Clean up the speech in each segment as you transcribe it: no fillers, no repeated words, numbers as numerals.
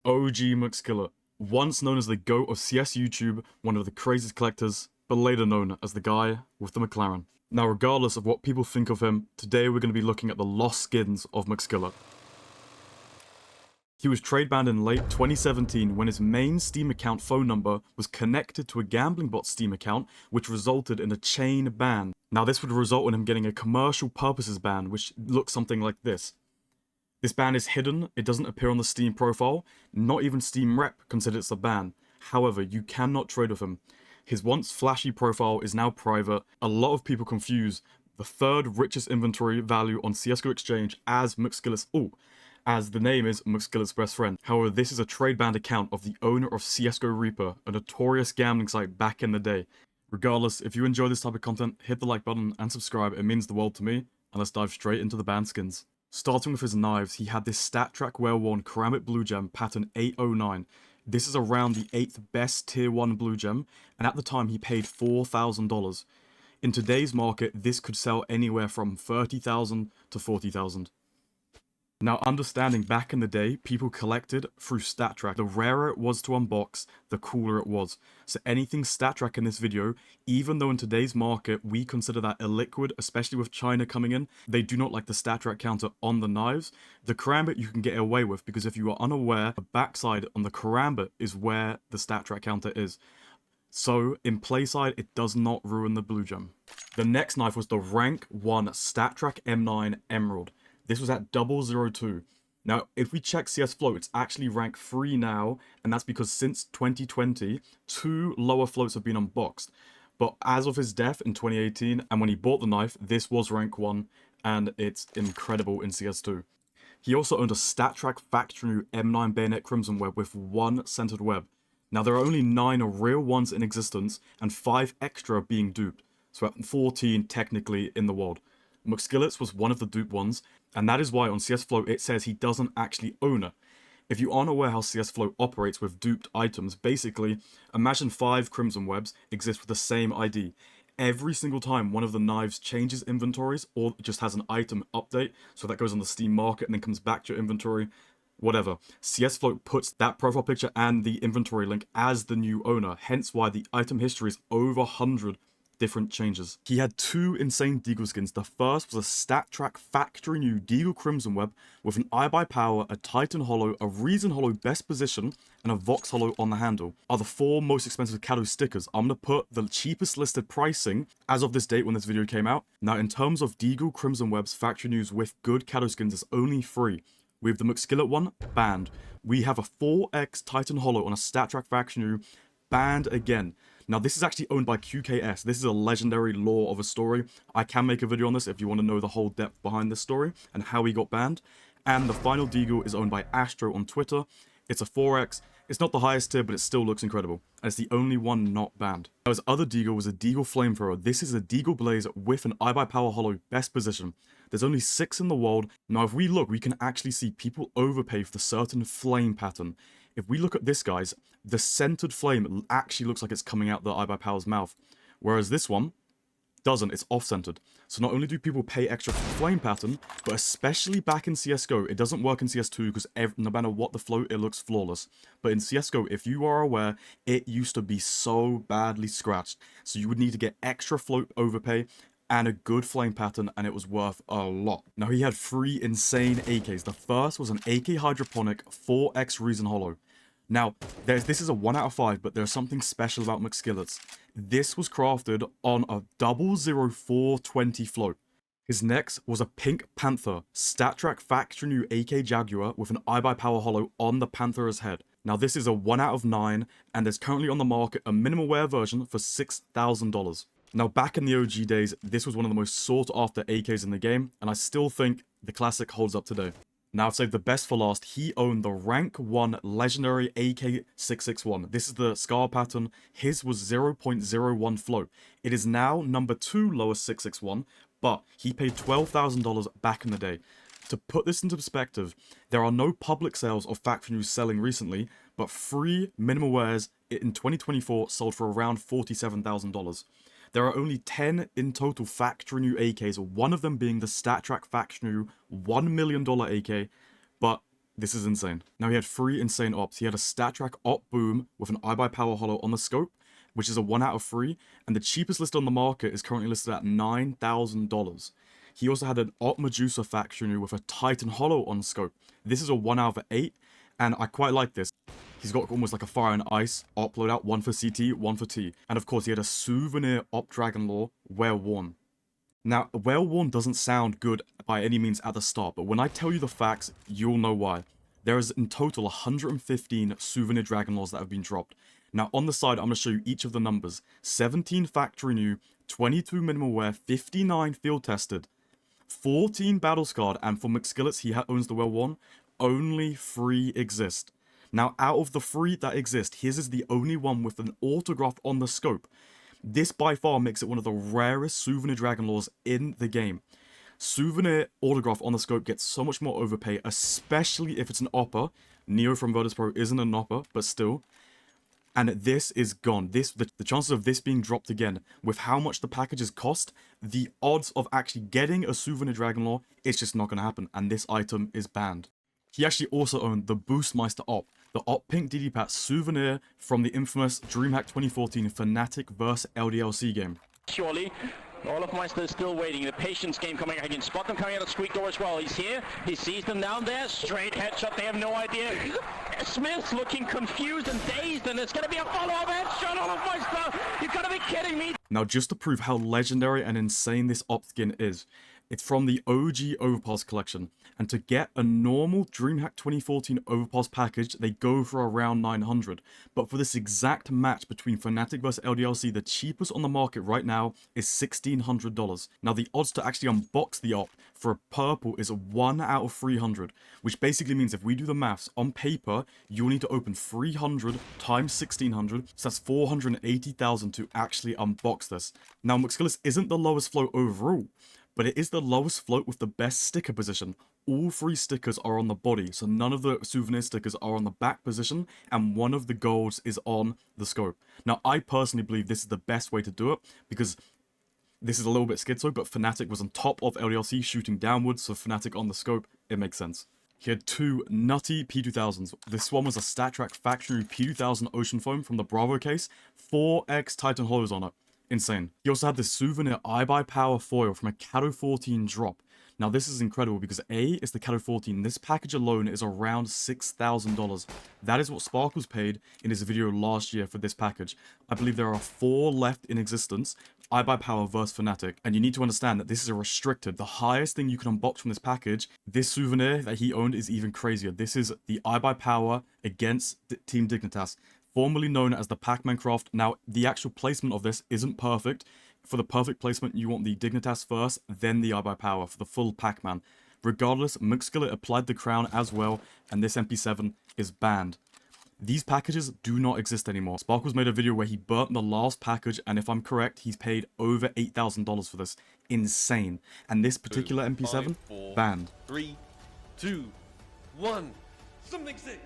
OG McSkillet, once known as the GOAT of CS YouTube, one of the craziest collectors, but later known as the guy with the McLaren. Now, regardless of what people think of him, today we're going to be looking at the lost skins of McSkillet. He was trade banned in late 2017 when his main Steam account phone number was connected to a gambling bot Steam account, which resulted in a chain ban. Now, this would result in him getting a commercial purposes ban, which looks something like this. This ban is hidden, it doesn't appear on the Steam profile, not even Steam Rep considers it a ban. However, you cannot trade with him. His once flashy profile is now private. A lot of people confuse the third richest inventory value on CSGO Exchange as McSkillet's as the name is McSkillet's best friend. However, this is a trade banned account of the owner of CSGO Reaper, a notorious gambling site back in the day. Regardless, if you enjoy this type of content, hit the like button and subscribe, it means the world to me, and let's dive straight into the banned skins. Starting with his knives, he had this StatTrak well-worn Karambit Blue Gem pattern 809. This is around the 8th best tier 1 blue gem, and at the time he paid $4,000. In today's market, this could sell anywhere from $30,000 to $40,000. Now, understanding back in the day, people collected through StatTrak. The rarer it was to unbox, the cooler it was. So anything StatTrak in this video, even though in today's market we consider that illiquid, especially with China coming in, they do not like the StatTrak counter on the knives. The Karambit you can get away with because if you are unaware, the backside on the Karambit is where the StatTrak counter is. So, in playside, it does not ruin the blue gem. The next knife was the rank 1 StatTrak M9 Emerald. This was at 002. Now, if we check CS float, it's actually rank 3 now, and that's because since 2020, 2 lower floats have been unboxed. But as of his death in 2018, and when he bought the knife, this was rank 1, and it's incredible in CS2. He also owned a StatTrak factory new M9 Bayonet Crimson Web with 1 centered web. Now, there are only 9 real ones in existence, and 5 extra being duped, so at 14 technically in the world. McSkillet's was one of the dupe ones, and that is why on CS Flow it says he doesn't actually own it. If you aren't aware how CS Flow operates with duped items, basically, imagine 5 Crimson Webs exist with the same ID. Every single time one of the knives changes inventories or just has an item update, so that goes on the Steam market and then comes back to your inventory, whatever. CS Float puts that profile picture and the inventory link as the new owner, hence why the item history is over 100 different changes. He had 2 insane Deagle skins. The first was a StatTrak factory new Deagle Crimson Web with an iBuy Power, a Titan Hollow, a Reason Hollow best position, and a Vox Hollow on the handle. Are the 4 most expensive Kato stickers. I'm going to put the cheapest listed pricing as of this date when this video came out. Now, in terms of Deagle Crimson Web's factory news with good Kato skins, it's only 3. We have the McSkillet one, banned. We have a 4x Titan Hollow on a StatTrak factory new, banned again. Now, this is actually owned by QKS. This is a legendary lore of a story. I can make a video on this if you want to know the whole depth behind this story and how he got banned. And the final Deagle is owned by Astro on Twitter. It's a 4x. It's not the highest tier, but it still looks incredible. And it's the only one not banned. Now, his other Deagle was a Deagle Flamethrower. This is a Deagle Blaze with an iBuy Power Hollow best position. There's only 6 in the world. Now, if we look, we can actually see people overpay for the certain flame pattern. If we look at this, guys, the centered flame actually looks like it's coming out the iBuy Power's mouth. Whereas this one doesn't, it's off-centered. So not only do people pay extra for the flame pattern, but especially back in CSGO, it doesn't work in CS2 because no matter what the float, it looks flawless. But in CSGO, if you are aware, it used to be so badly scratched. So you would need to get extra float overpay and a good flame pattern, and it was worth a lot. Now, he had 3 insane AKs. The first was an AK Hydroponic 4x Reason Hollow. Now, this is a 1 out of 5, but there's something special about McSkillet's. This was crafted on a 00420 float. His next was a Pink Panther StatTrak factory new AK Jaguar with an iBuy Power Hollow on the Panther's head. Now, this is a 1 out of 9, and there's currently on the market a minimal wear version for $6,000. Now, back in the OG days, this was one of the most sought after AKs in the game, and I still think the classic holds up today. Now, I've saved the best for last. He owned the rank 1 legendary AK661. This is the scar pattern. His was 0.01 float. It is now number 2 lowest 661, but he paid $12,000 back in the day. To put this into perspective, there are no public sales of factory news selling recently, but 3 minimal wears in 2024 sold for around $47,000. There are only 10 in total factory new AKs, one of them being the StatTrak factory new $1 million AK, but This is insane. Now, he had 3 insane ops. He had a StatTrak op boom with an iBuyPower holo on the scope, which is a 1 out of 3, and the cheapest listed on the market is currently listed at $9,000. He also had an op Medusa factory with a Titan holo on scope. This is a 1 out of 8, and I quite like this. He's got almost like a fire and ice op loadout, 1 for CT, 1 for T. And of course, he had a Souvenir op Dragon Lore, Well Worn. Now, Well Worn doesn't sound good by any means at the start, but when I tell you the facts, you'll know why. There is in total 115 Souvenir Dragon Lores that have been dropped. Now, on the side, I'm going to show you each of the numbers. 17 factory new, 22 minimal wear, 59 field tested, 14 battle scarred, and for McSkillet, he owns the Well Worn, only 3 exist. Now, out of the 3 that exist, his is the only one with an autograph on the scope. This by far makes it one of the rarest Souvenir Dragon Lores in the game. Souvenir autograph on the scope gets so much more overpay, especially if it's an opper. Neo from Virtus Pro isn't an opper, but still. And this is gone. The chances of this being dropped again, with how much the packages cost, the odds of actually getting a Souvenir Dragon Lore, it's just not going to happen. And this item is banned. He actually also owned the boostmeister op, the op pink DD-Pat Souvenir from the infamous DreamHack 2014 Fnatic vs LDLC game. Surely, all of Meister is still waiting. The patience game coming. I can spot them coming out of Squeak door as well. He's here. He sees them down there. Straight headshot. They have no idea. Smith's looking confused and dazed, and it's going to be a follow-up headshot. All of Meister. You've got to be kidding me. Now, just to prove how legendary and insane this op skin is, it's from the OG Overpass collection, and to get a normal DreamHack 2014 Overpass package, they go for around 900. But for this exact match between Fnatic vs LDLC, the cheapest on the market right now is $1,600. Now, the odds to actually unbox the op for a purple is 1 out of 300, which basically means if we do the maths, on paper, you'll need to open 300 times 1,600, so that's 480,000 to actually unbox this. Now, McSkillet isn't the lowest float overall, but it is the lowest float with the best sticker position. All 3 stickers are on the body, so none of the souvenir stickers are on the back position, and one of the golds is on the scope. Now, I personally believe this is the best way to do it, because this is a little bit schizo, but Fnatic was on top of LDLC shooting downwards, so Fnatic on the scope, it makes sense. He had 2 nutty P2000s. This one was a StatTrak Factory P2000 Ocean Foam from the Bravo case, 4x Titan Hollows on it. Insane. He also had this Souvenir iBuyPower foil from a Cato 14 drop. Now, this is incredible because A is the Cato 14. This package alone is around $6,000. That is what Sparkles paid in his video last year for this package. I believe there are 4 left in existence. iBuyPower versus Fnatic. And you need to understand that this is a restricted. The highest thing you can unbox from this package, this souvenir that he owned, is even crazier. This is the iBuyPower against Team Dignitas, formerly known as the Pac-Man craft. Now, the actual placement of this isn't perfect. For the perfect placement, you want the Dignitas first, then the iBuyPower for the full Pac-Man. Regardless, McSkillet applied the crown as well, and this MP7 is banned. These packages do not exist anymore. Sparkles made a video where he burnt the last package, and if I'm correct, he's paid over $8,000 for this. Insane. And this particular MP7, 5, 4, banned. 3, 2, 1. Something sick.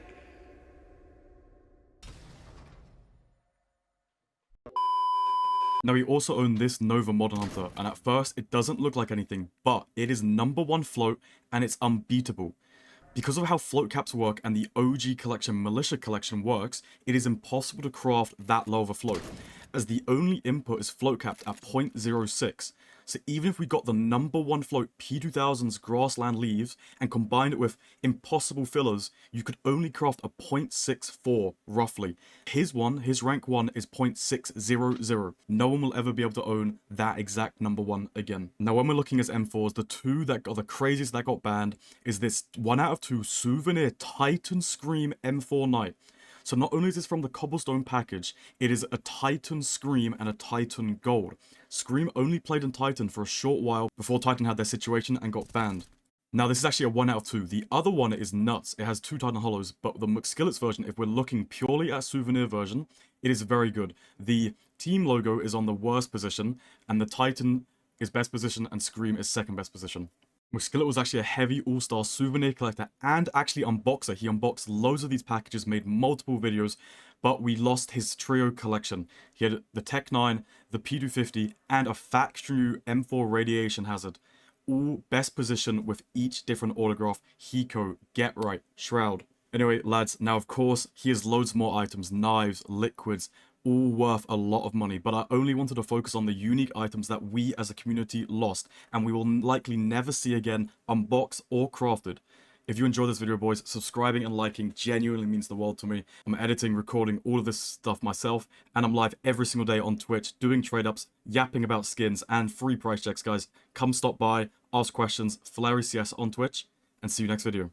Now, he also owned this Nova Modern Hunter, and at first, it doesn't look like anything, but it is #1 float, and it's unbeatable. Because of how float caps work and the OG collection Militia collection works, it is impossible to craft that low of a float, as the only input is float capped at 0.06. So even if we got the #1 float P2000's Grassland Leaves and combined it with impossible fillers, you could only craft a 0.64 roughly. His rank 1 is 0.600. No one will ever be able to own that exact #1 again. Now, when we're looking as M4s, the 2 that got the craziest that got banned is this 1 out of 2 Souvenir Titan Scream M4 Knight. So not only is this from the Cobblestone package, it is a Titan Scream and a Titan Gold. Scream only played in Titan for a short while before Titan had their situation and got banned. Now, this is actually a 1 out of 2. The other one is nuts. It has 2 Titan Hollows, but the McSkillet's version, if we're looking purely at Souvenir version, it is very good. The team logo is on the worst position, and the Titan is best position, and Scream is second best position. McSkillet was actually a heavy all-star souvenir collector and actually unboxer. He unboxed loads of these packages, made multiple videos, but we lost his trio collection. He had the Tech 9, the P250, and a factory M4 Radiation Hazard. all best position with each different autograph, Hiko, Get Right, Shroud. Anyway, lads, now of course, he has loads more items, knives, liquids, all worth a lot of money, but I only wanted to focus on the unique items that we as a community lost, and we will likely never see again, unboxed or crafted. If you enjoyed this video, boys, subscribing and liking genuinely means the world to me. I'm editing, recording all of this stuff myself, and I'm live every single day on Twitch, doing trade-ups, yapping about skins, and free price checks, guys. Come stop by, ask questions, Flary CS on Twitch, and see you next video.